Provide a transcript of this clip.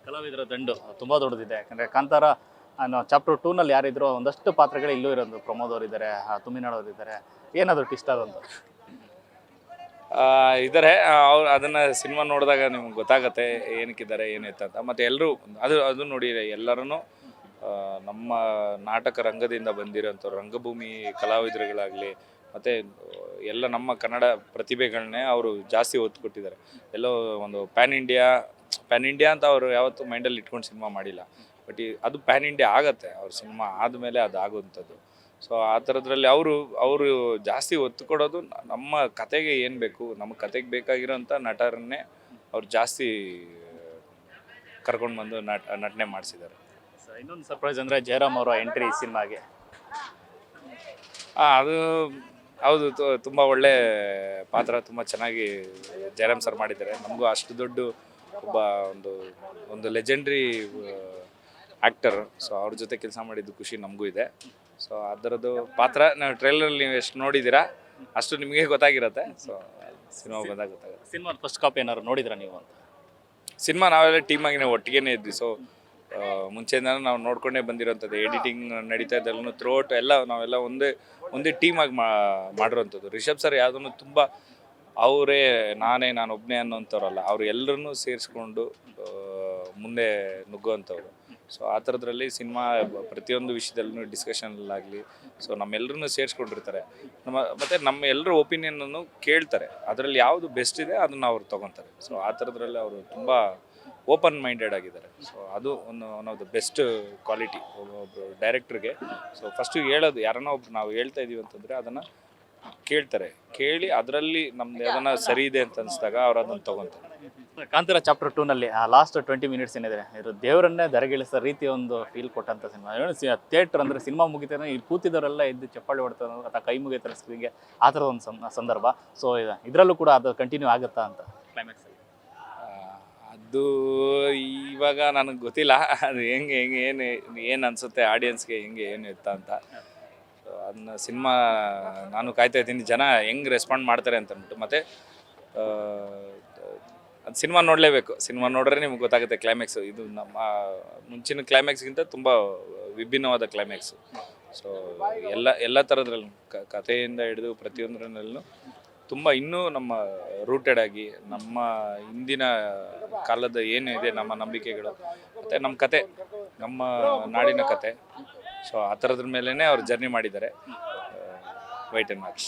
ಕಲಾವಿದರ ದಂಡು ತುಂಬ ದೊಡ್ಡದಿದೆ. ಯಾಕಂದರೆ ಕಾಂತಾರ ಅನ್ನೋ ಚಾಪ್ಟರ್ 2ನಲ್ಲಿ ಯಾರಿದ್ರು ಒಂದಷ್ಟು ಪಾತ್ರಗಳು ಇಲ್ಲೂ ಇರೋದು. ಪ್ರಮೋದ್ ಅವರಿದ್ದಾರೆ, ತುಮಿನಾಡ್ ಅವರಿದ್ದಾರೆ. ಏನಾದರೂ ಇಷ್ಟ ಆದಂತ ಇದ್ದಾರೆ. ಅವ್ರು ಅದನ್ನು ಸಿನಿಮಾ ನೋಡಿದಾಗ ನಿಮ್ಗೆ ಗೊತ್ತಾಗತ್ತೆ ಏನಕ್ಕಿದ್ದಾರೆ ಏನಿತ್ತು ಅಂತ. ಮತ್ತು ಎಲ್ಲರೂ ಅದು ನೋಡಿ ಎಲ್ಲರೂ ನಮ್ಮ ನಾಟಕ ರಂಗದಿಂದ ಬಂದಿರೋಂಥವ್ರು, ರಂಗಭೂಮಿ ಕಲಾವಿದರುಗಳಾಗಲಿ ಮತ್ತು ಎಲ್ಲ ನಮ್ಮ ಕನ್ನಡ ಪ್ರತಿಭೆಗಳನ್ನೇ ಅವರು ಜಾಸ್ತಿ ಒತ್ತು ಕೊಟ್ಟಿದ್ದಾರೆ. ಎಲ್ಲೋ ಒಂದು ಪ್ಯಾನ್ ಇಂಡಿಯಾ ಅಂತ ಅವರು ಯಾವತ್ತೂ ಮೈಂಡಲ್ಲಿ ಇಟ್ಕೊಂಡು ಸಿನಿಮಾ ಮಾಡಿಲ್ಲ. ಬಟ್ ಅದು ಪ್ಯಾನ್ ಇಂಡಿಯಾ ಆಗತ್ತೆ ಅವ್ರ ಸಿನಿಮಾ ಆದಮೇಲೆ ಅದು ಆಗುವಂಥದ್ದು. ಸೊ ಆ ಥರದ್ರಲ್ಲಿ ಅವರು ಜಾಸ್ತಿ ಒತ್ತು ಕೊಡೋದು ನಮ್ಮ ಕತೆಗೆ ಏನು ಬೇಕು, ನಮ್ಮ ಕತೆಗೆ ಬೇಕಾಗಿರೋಂಥ ನಟರನ್ನೇ ಅವ್ರು ಜಾಸ್ತಿ ಕರ್ಕೊಂಡು ಬಂದು ನಟನೆ ಮಾಡಿಸಿದ್ದಾರೆ. ಇನ್ನೊಂದು ಸರ್ಪ್ರೈಸ್ ಅಂದರೆ ಜಯರಾಮ್ ಅವರ ಎಂಟ್ರಿ ಸಿನಿಮಾಗೆ. ಅದು ಹೌದು, ತುಂಬ ಒಳ್ಳೆ ಪಾತ್ರ, ತುಂಬ ಚೆನ್ನಾಗಿ ಜಯರಾಮ್ ಸರ್ ಮಾಡಿದ್ದಾರೆ. ನಮಗೂ ಅಷ್ಟು ದೊಡ್ಡ ಒಬ್ಬ ಒಂದು ಲೆಜೆಂಡ್ರಿ ಆ್ಯಕ್ಟರ್. ಸೊ ಅವ್ರ ಜೊತೆ ಕೆಲಸ ಮಾಡಿದ್ದು ಖುಷಿ ನಮಗೂ ಇದೆ. ಸೊ ಅದರದ್ದು ಪಾತ್ರ ನಾವು ಟ್ರೈಲರಲ್ಲಿ ನೀವು ಎಷ್ಟು ನೋಡಿದ್ದೀರಾ ಅಷ್ಟು ನಿಮಗೆ ಗೊತ್ತಾಗಿರುತ್ತೆ. ಸೊ ಸಿನಿಮಾ ಬಂದಾಗ ಗೊತ್ತಾಗುತ್ತೆ. ಸಿನಿಮಾ ಫಸ್ಟ್ ಕಾಪಿ ಏನಾದ್ರು ನೋಡಿದ್ರಾ ನೀವು ಅಂತ? ಸಿನಿಮಾ ನಾವೆಲ್ಲ ಟೀಮಾಗಿ ನಾವು ಒಟ್ಟಿಗೆ ಇದ್ವಿ. ಸೊ ಮುಂಚೆಯಿಂದ ನಾವು ನೋಡ್ಕೊಂಡೇ ಬಂದಿರೋಂಥದ್ದು. ಎಡಿಟಿಂಗ್ ನಡೀತಾ ಇದ್ದಲ್ಲೂ ಥ್ರೋಟ್ ಎಲ್ಲ ನಾವೆಲ್ಲ ಒಂದೇ ಟೀಮಾಗಿ ಮಾಡಿರೋಂಥದ್ದು. ರಿಷಬ್ ಸರ್ ಯಾವುದನ್ನು ತುಂಬ ನಾನೊಬ್ಬನೇ ಅನ್ನೋಂಥವ್ರಲ್ಲ, ಅವರು ಎಲ್ಲರನ್ನೂ ಸೇರಿಸ್ಕೊಂಡು ಮುಂದೆ ನುಗ್ಗುವಂಥವ್ರು. ಸೊ ಆ ಥರದ್ರಲ್ಲಿ ಸಿನಿಮಾ ಪ್ರತಿಯೊಂದು ವಿಷಯದಲ್ಲೂ ಡಿಸ್ಕಷನಲ್ಲಾಗಲಿ ಸೊ ನಮ್ಮೆಲ್ಲರನ್ನೂ ಸೇರಿಸ್ಕೊಂಡಿರ್ತಾರೆ. ಮತ್ತು ನಮ್ಮ ಎಲ್ಲರ ಒಪಿನಿಯನನ್ನು ಕೇಳ್ತಾರೆ. ಅದರಲ್ಲಿ ಯಾವುದು ಬೆಸ್ಟ್ ಇದೆ ಅದನ್ನು ಅವ್ರು ತೊಗೊತಾರೆ. ಸೊ ಆ ಥರದ್ರಲ್ಲಿ ಅವರು ತುಂಬ ಓಪನ್ ಮೈಂಡೆಡ್ ಆಗಿದ್ದಾರೆ. ಸೊ ಅದು one of the best quality ಒಬ್ಬೊಬ್ಬರು ಡೈರೆಕ್ಟ್ರಿಗೆ. ಸೊ ಫಸ್ಟು ಹೇಳೋದು, ಯಾರನ್ನ ಒಬ್ರು ನಾವು ಹೇಳ್ತಾ ಇದ್ದೀವಿ ಅಂತಂದರೆ ಅದನ್ನು ಕೇಳ್ತಾರೆ. ಕೇಳಿ ಅದರಲ್ಲಿ ನಮ್ದು ಯಾವ್ದನ್ನ ಸರಿ ಇದೆ ಅಂತ ಅನಿಸಿದಾಗ ಅವ್ರು ಅದನ್ನು ತೊಗೊತಾರೆ. ಕಾಂತಾರ ಚಾಪ್ಟರ್ 2ನಲ್ಲಿ ಲಾಸ್ಟ್ 20 ಮಿನಿಟ್ಸ್ ಏನಿದೆ, ಇದು ದೇವರನ್ನೇ ಧರೆಗಿಳಿಸೋ ರೀತಿ ಒಂದು ಫೀಲ್ ಕೊಟ್ಟಂಥ ಸಿನಿಮಾ. ಥಿಯೇಟ್ರ್ ಅಂದರೆ ಸಿನಿಮಾ ಮುಗಿತಾನೆ ಇಲ್ಲಿ ಕೂತಿದ್ದವರೆಲ್ಲ ಎದ್ದು ಚಪ್ಪಾಳೆ ಹೊಡ್ತಾರೆ ಅಥವಾ ಕೈ ಮುಗಿತಾರೆ ಸ್ಕ್ರೀನ್ಗೆ, ಆ ಥರದ ಒಂದು ಸಂದರ್ಭ. ಸೊ ಇದರಲ್ಲೂ ಕೂಡ ಅದು ಕಂಟಿನ್ಯೂ ಆಗುತ್ತಾ ಅಂತ ಕ್ಲೈಮ್ಯಾಕ್ಸ್? ಅದು ಇವಾಗ ನನಗೆ ಗೊತ್ತಿಲ್ಲ ಅದು ಹೆಂಗೆ ಏನು ಅನಿಸುತ್ತೆ ಆಡಿಯನ್ಸ್ಗೆ, ಏನು ಇತ್ತ ಅಂತ. ಸೊ ಅದನ್ನ ಸಿನಿಮಾ ನಾನು ಕಾಯ್ತಾ ಇದ್ದೀನಿ ಜನ ಹೆಂಗೆ ರೆಸ್ಪಾಂಡ್ ಮಾಡ್ತಾರೆ ಅಂತ ಅಂದ್ಬಿಟ್ಟು. ಮತ್ತು ಅದು ಸಿನಿಮಾ ನೋಡಲೇಬೇಕು. ಸಿನಿಮಾ ನೋಡಿದ್ರೆ ನಿಮ್ಗೆ ಗೊತ್ತಾಗುತ್ತೆ ಕ್ಲೈಮ್ಯಾಕ್ಸು. ಇದು ನಮ್ಮ ಮುಂಚಿನ ಕ್ಲೈಮ್ಯಾಕ್ಸ್ಗಿಂತ ತುಂಬ ವಿಭಿನ್ನವಾದ ಕ್ಲೈಮ್ಯಾಕ್ಸು. ಸೊ ಎಲ್ಲ ಥರದ್ರಲ್ಲೂ ಕಥೆಯಿಂದ ಹಿಡಿದು ಪ್ರತಿಯೊಂದರಲ್ಲೂ ತುಂಬ ಇನ್ನೂ ನಮ್ಮ ರೂಟೆಡ್ ಆಗಿ ನಮ್ಮ ಹಿಂದಿನ ಕಾಲದ ಏನಿದೆ ನಮ್ಮ ನಂಬಿಕೆಗಳು ಮತ್ತು ನಮ್ಮ ಕತೆ, ನಮ್ಮ ನಾಡಿನ ಕತೆ. ಸೊ ಆ ಥರದ್ರ ಮೇಲೇ ಅವ್ರು ಜರ್ನಿ ಮಾಡಿದ್ದಾರೆ. White and watch.